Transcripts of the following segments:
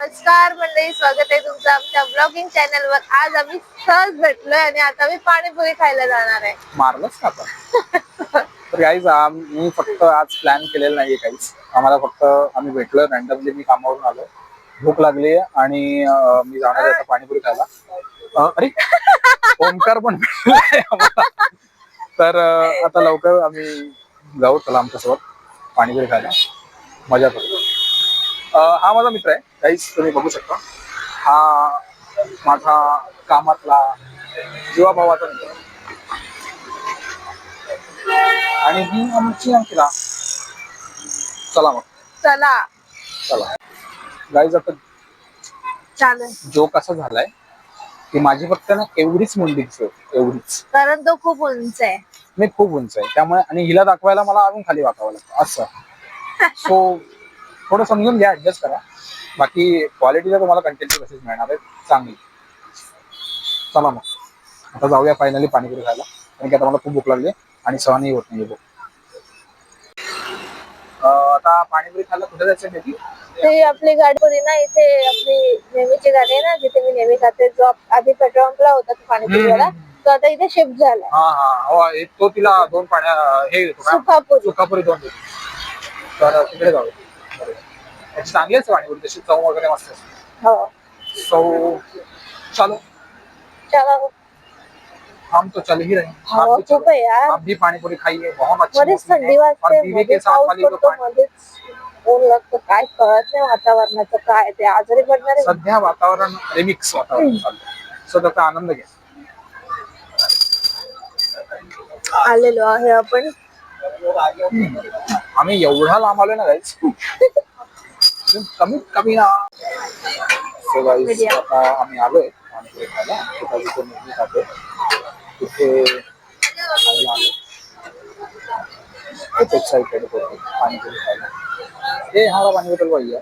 नमस्कार मंडळी, स्वागत आहे तुमचं आमच्या ब्लॉगिंग चॅनलवर. आज आम्ही सहज भेटलोय आणि आता आम्ही पाणीपुरी खायला जाणार आहे. मारलंच का आपण? तर गाईज मी फक्त आज प्लॅन केलेलं नाहीये काहीच. आम्हाला फक्त आम्ही भेटलोय रँडमली. मी कामावरून आलो, भूक लागली आणि मी जाणार आहे आता पाणीपुरी खायला. अरे ओमकार पण भेटलाय आम्हाला. तर आता लवकर आम्ही जाऊ. चला आमच्यासोबत पाणीपुरी खायला, मजा करू. हा माझा मित्र आहे काहीच, तुम्ही बघू शकता. हा माझा कामातला जीवाभावाचा मित्र आणि ही आमची अंकिता. चला मग चला चला गाईज. आता चालेल. जोक असा झालाय की माझी फक्त ना एवढीच मुंडी दिसते, एवढीच. कारण तो खूप उंच आहे. मी खूप उंच आहे त्यामुळे, आणि हिला दाखवायला मला अजून खाली वाकावं लागतं असं. सो थोडं समजून घ्या, ऍडजस्ट करा. बाकी क्वालिटीला तुम्हाला कंटेंट मेसेज मिळणार आहे चांगली. चला मग आता जाऊया फायनली पाणीपुरी खायला, कारण की आता मला खूप भूक लागली आणि सहनही होत नाही भूक. आता पाणीपुरी खायला कुठे जायचं माहिती? ते आपली गाडी होती ना इथे, आपली नेहमीची गाडी आहे ना जिथे मी नेहमी जाते. जो आधी पेट्रोल पंपला होता तो पाणीपुरीवाला, तो आता इथे शिफ्ट झाला. हा हा हो, तो तिला दोन पाण्या हे सुखापुरी दोन देतो. तर तिकडे जाऊ. चांगली असते पाणीपुरी, तशी चव वगैरे मस्त असते. हो. सो चलो चलो हम तो चल ही रहे हैं। हवा खूप आहे यार. आप भी पानीपुरी खाइए, बहुत अच्छी मध्येच मौसम थंडी है। वाजते, और दीदी के मध्येच साथ पाऊस वाली जो पडतो, मध्येच ऊन लागतं. काय कळत नाही वातावरणाचं, काय ते आजारी पडणार आहे. सध्या वातावरण रिमिक्स वातावरण चाललंय, सो त्याचा आनंद घ्या. आलेलो आहे आपण. आम्ही एवढा लांब आलोय ना गाईज, कमीत कमी ना. सो गाईज आता आम्ही आलोय पाणीपुरी खायला. तिथे नेहमी खाते तिथे खायला आलो. खूप एक्साइटेड होतो पाणीपुरी खायला. हे हमारा पानी बोतल वही है.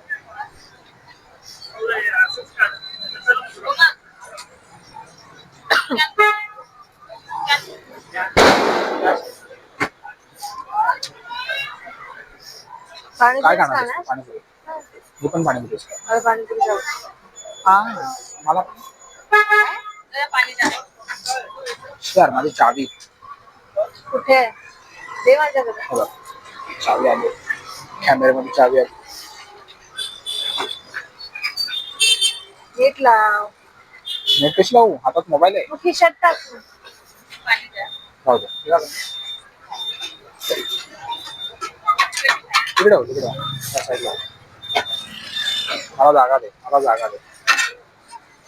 काय खाणार पाणीपुरी? मी पण पाणीपुरी हा मला यार माझी चावी कुठे दे माझ्याकडे. चावी आली, कॅमेऱ्यामध्ये चावी आली. नीट लाव. नेट कशी लावू? हातात मोबाईल आहे. खिशात टाक. जाऊ दे. तिकडे तिकडे त्या साईडला. मला जागा दे, मला जागा दे.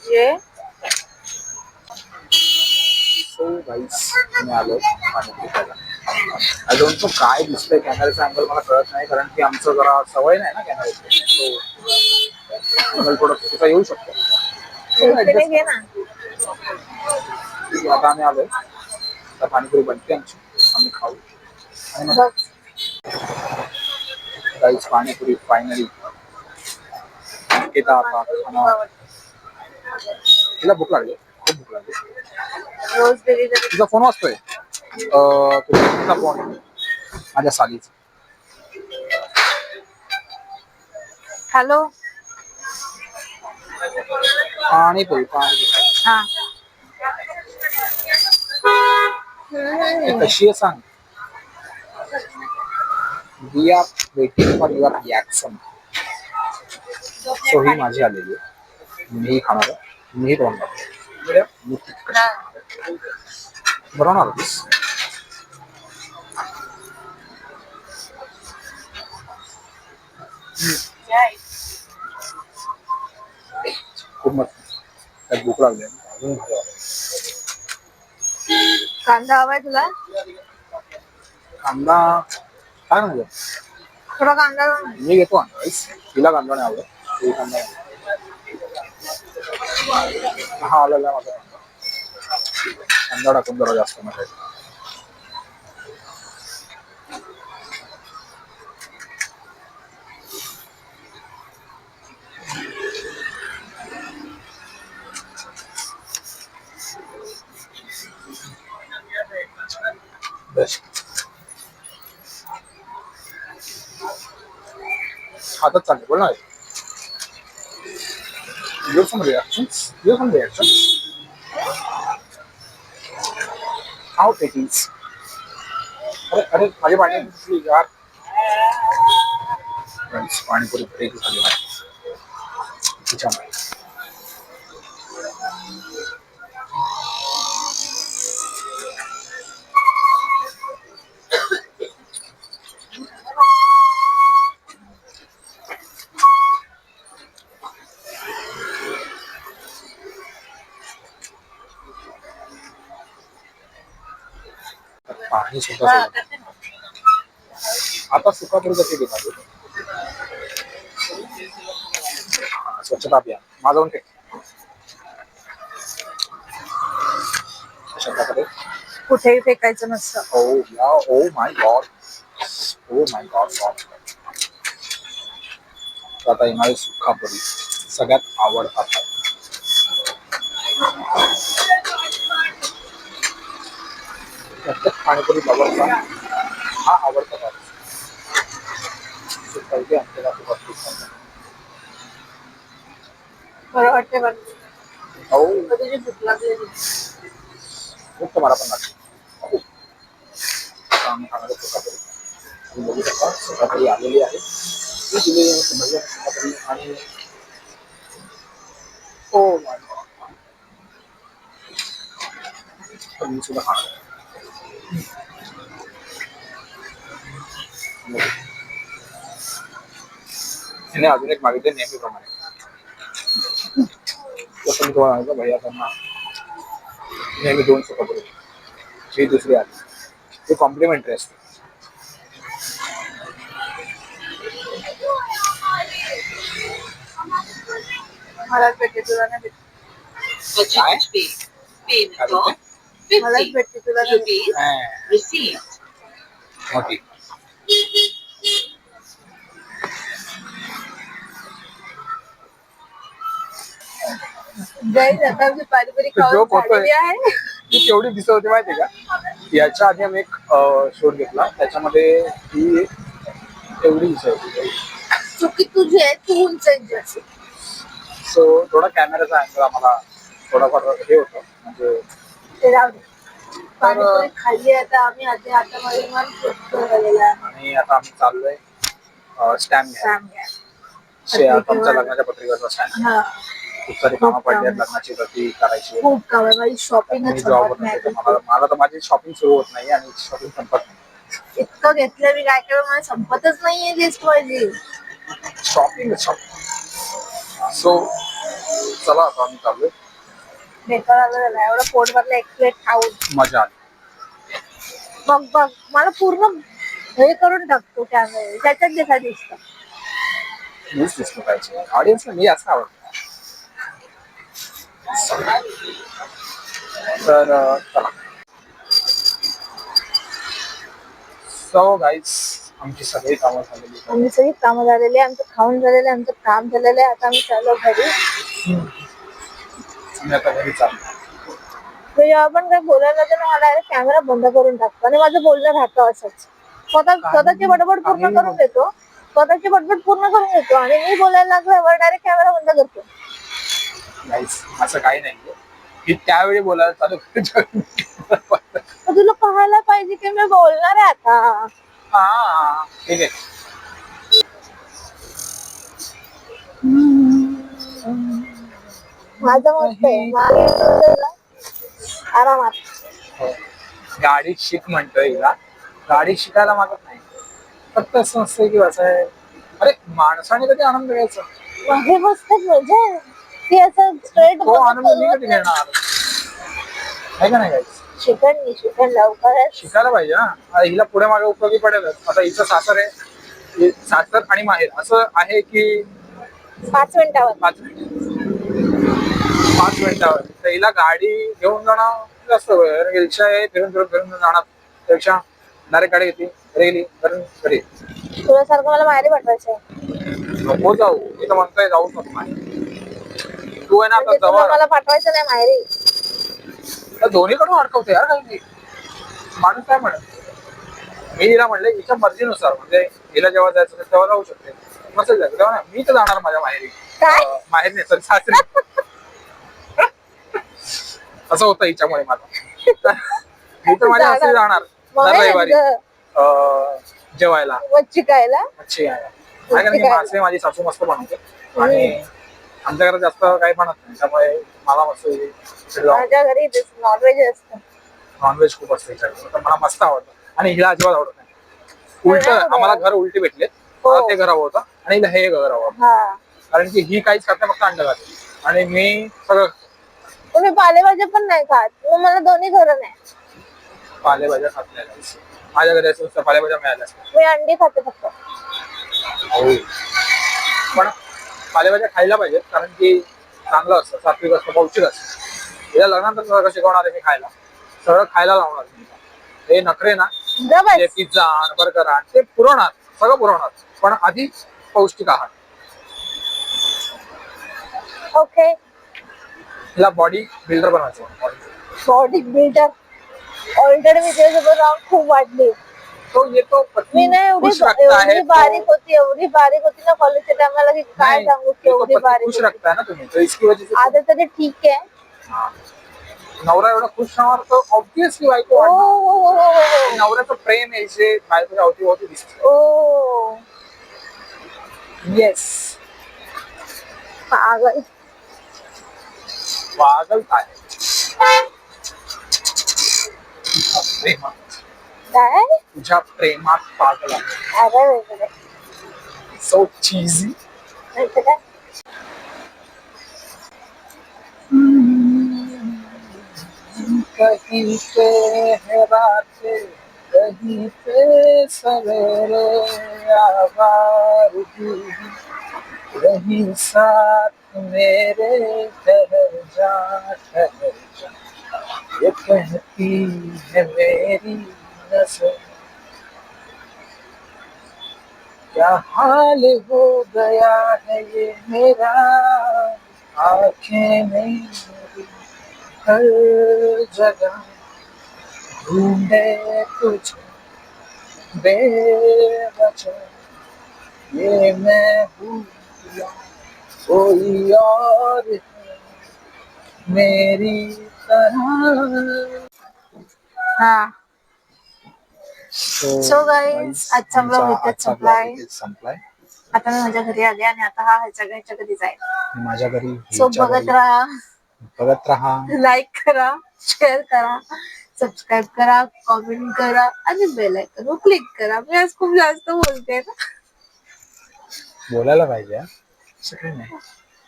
ये सो गाईस मी आलो पाणीपुरी खायला. आय डोंट नो काय दिसतंय कॅमेऱ्याचा अँगल मला कळत नाही, कारण की आमचं जरा सवय नाही ना कॅमेऱ्याची. सो अँगल थोडं चुकीचा येऊ शकतो. घे ना. आता आम्ही आलोय, आता पाणीपुरी बनते आमची, आम्ही खाऊ. गाईस पाणीपुरी फायनली येता आता खाणार. तिला भूक लागली, खूप भूक लागली. रोज दिली तुझा फोन वाजतोय. तुझा फोन माझ्या सालीचा. हॅलो. पाणीपुरी हा कशी आहे सांग. We are waiting for your reaction. So ही माझी आलेली आहे, मीही खाणार आहे. मीही बनवणार, बनवणार होतीस. खूप मस्त. त्यात भूक लागली अजून. कांदा हवाय तुला? कांदा काय म्हणजे? थोडा कांदा मी घेतो. तिला कांदा नाही आवडत. कांदा हा आलेला माझा कांदा टाकून जरा जास्त मध्ये. हातात चालले बोल ना. Give some reactions. Give some reactions. How it is. अरे अरे माझी पाणी दिसली यार. Friends, पाणीपुरी ब्रेक झाली माझी. तिच्यामुळे. पाणी सुद्धा सोडलं. आता सुकापुरी कशी घेणार स्वच्छता अभियान माझं ते अशा प्रकारे कुठेही फेकायचं नसतं. ओ माय गॉड आता येणारी सुकापुरी सगळ्यात आवडतात. प्रत्येक पाणीपुरी लवरचा हा आवडता पहिले आपल्याला बरं वाटते बघ. हो तुझी भूक लागलेली. खूप तुम्हाला पण लागते. आम्ही खाणारे सुकापुरी तुम्ही बघू शकता. सुकापुरी आलेली आहे ती दिली सुकापुरी आणि ओ माय गॉड मी सुद्धा खाणार. तिने अजून एक मागितले नेहमीप्रमाणे. तसं मी तुम्हाला सांगितलं भैया त्यांना नेहमी 2 सुकापुरी ही दुसरी आली ती कॉम्प्लिमेंटरी असते. मलाच भेटते तुला नाही भेटते. मलाच भेटते तुला नाही भेटते. मोठी जाईल आता आमची पाणीपुरी खाऊन झालेली आहे. ती केवढी दिसत होती माहिती का. याच्या आधी आम्ही एक शूट घेतला त्याच्यामध्ये ती एवढी दिसत होती. चुकी तुझी आहे. तू उंच आहे. सो थोडा कॅमेराचा अँगल आम्हाला थोडाफार हे होतं म्हणजे ते राहू दे. पाणीपुरी खाल्ली आता आम्ही आता मध्ये मन तृप्त झालेला आहे. आणि आता आम्ही चाललोय स्टॅम्प घ्या. आमच्या लग्नाच्या पत्रिकेचा स्टॅम्प. हा खूप सारी कामं पडली आहेत लग्नाची प्रति करायची. खूप काम आहे. माझी शॉपिंगच संपत नाही. मला तर माझी शॉपिंग सुरू होत नाही आणि शॉपिंग संपत नाही. इतकं घेतलं मी काय केलं मला संपतच नाहीये लिस्ट माझी. शॉपिंग सो चला आता आम्ही चाललोय. बेकार आलं एवढं पोट भरलं एक प्लेट खाऊन. मजा आली. बघ मला पूर्ण हे करून टाकतो त्यामुळे त्याच्यात देखा दिसतं. मीच दिसलो पाहिजे ऑडियन्सला. मी असं आवडतं. तर चला. सो गाईज आमची सगळी कामं झालेली. आमची सगळी कामं झालेली. आमचं खाऊन झालेलं आहे. आमचं काम झालेलं आहे. आता आम्ही चाललो घरी. मी आता घरी चाललो. जेव्हा पण काही बोलायला तर मला डायरेक्ट कॅमेरा बंद करून टाकतो आणि माझं बोलणं राहतं असंच. स्वतःची बडबड पूर्ण करून देतो. आणि मी बोलायला लागल्यावर डायरेक्ट कॅमेरा बंद करतो. असं काही नाहीये की त्यावेळी बोलायला चालू तुला कळायला पाहिजे की मी बोलणार आहे आता. हा ठीक आहे. माझं मस्त आहे. आरामात गाडी शिक म्हणतोय हिला. गाडी शिकायला मागत नाही. फक्त असं नसतं की असं आहे. अरे माणसाने कधी आनंद घ्यायचा. माझे मस्त मजा आहे. ती असं स्ट्रेट तो आनंद मी कधी घेणार आहे का नाही गाईस. शिकण लवकर शिकायला पाहिजे ना. हिला पुढे मागे उपयोगी पडेलच. आता हिचं सासर आहे. सासर आणि माहेर असं आहे की 5 मिनिटावर 5 मिनिटावर. तर हिला गाडी घेऊन जाणं जास्त वेळ. रिक्षा आहे फिरून जाणार त्यापेक्षा डायरेक्ट गाडी घेतली घरी गेली घरी. तुला सारखं मला माहेरी पाठवायचं नको जाऊ. मी तर म्हणतोय जाऊच नको माहेरी. तू आहे ना आता जवळ. मला पाठवायचं नाही माहेरी. दोन्हीकडून अडकवते यार काही. माणूस काय म्हणत. मी हिला म्हणले हिच्या मर्जीनुसार म्हणजे हिला जेव्हा जायचं तेव्हा जाऊ शकते. नसेल जायचं तेव्हा ना मी तर जाणार माझ्या माहेरी. काय? माहेर नाही सॉरी सासरी. असं होतं हिच्यामुळे माझं. मी तर माझ्या सासरी जाणार मग दर रविवारी जेवायला मच्छी खायला. मच्छी घ्यायला. कारण की मासे माझी सासू मस्त बनवते आणि आमच्या घरात जास्त काही बनत नाही त्यामुळे मला मस्त माझ्या घरी नॉनव्हेज असतं. नॉनव्हेज खूप असतं हिच्याकडे तर मला मस्त आवडतं आणि हिला अजिबात आवडत नाही. उलट आम्हाला घर उलटे भेटले. मला ते घर हवं होतं आणि हिला हे घर हवं होतं. कारण की ही काहीच खात नाही फक्त अंड खाते आणि मी सगळं. तुम्ही पालेभाज्या पण नाही खात मग मला दोन्ही घरं नाही. पालेभाज्या खात नाही माझ्या घरी असं नुसतं पालेभाज्या मिळाल्या असतात. मी अंडी खाते फक्त. पण पालेभाज्या खायला पाहिजेत कारण की चांगलं असतं सात्विक असतं पौष्टिक असतं. तिला लग्नानंतर सगळं शिकवणार आहे मी खायला सगळं खायला लावणार हे नखरे ना पिझ्झा बर्गर ते पुरवणार सगळं पुरवणार पण आधी पौष्टिक आहार. ओके. तिला बॉडी बिल्डर बनवायचं. बॉडी बिल्डर ऑलरेडी मी त्याच्यासोबत राहून खूप वाढली. तो येतो मी ना एवढी बारीक होती ना कॉलेजच्या टायमाला की काय सांगू एवढी बारीक खुश रखता है ना तुम्ही तो इसकी वजह से. आता तरी ठीक आहे. नवरा एवढा खुश राहणार तर ऑब्विसली बायको नवऱ्याचं प्रेम आहे जे बायकोच्या अवतीभोवती दिसतं. ओ येस. पागल पागल काय प्रेमात काय तुझ्या प्रेमात पागल आहे. अरे वेगळे सो चीजी. काय कहीं पे है रातें कहीं पे सवेरे आवारगी कहीं साथ मेरे ठहर जा ये कहती है मेरी नज़र क्या हाल हो गया है ये मेरा आँखें मेरी हर जगह ढूंढे तुझे बेवजह ये मैं हूँ या कोई और है मेरी तरह. हा सो गाईज आजचा ब्लॉग इथेच संपलाय. आता मी माझ्या घरी आले आणि आता हा ह्याच्या घरी जाईल. माझ्या घरी सो बघत राहा लाईक करा शेअर करा सबस्क्राईब करा कॉमेंट करा आणि बेल आयकॉन वर क्लिक करा. मी आज खूप जास्त बोलते ना. बोलायला पाहिजे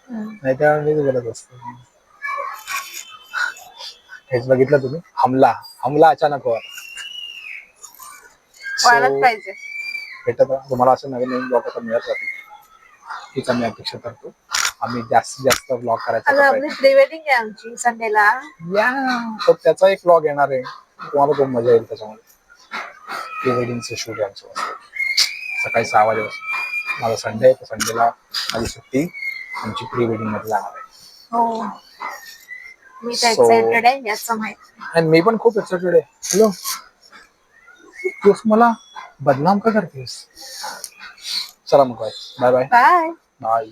नाही त्यामुळे मीच बोलत असतो. हेच बघितलं तुम्ही हमला अचानक वाढत पाहिजे. भेटत तुम्हाला असं नवीन ब्लॉग आता मिळत राहतील हीच आम्ही अपेक्षा करतो. आम्ही जास्तीत जास्त ब्लॉग करायचा आपली प्री वेडिंग आहे आमची संडेला. तर त्याचा एक ब्लॉग येणार आहे तुम्हाला खूप मजा येईल त्याच्यामध्ये. प्री वेडिंगचं शूट आहे आमचं सकाळी 6 वाजेपासून. माझा संडे आहे तर संडेला माझी सुट्टी आमची प्री वेडिंग मध्ये जाणार आहे. हो मी तर एक्साइटेड आहे याचं माहिती. आणि मी पण खूप एक्साइटेड आहे. हॅलो तू मला बदनाम का करतेस. चला मग बाय बाय बाय बाय.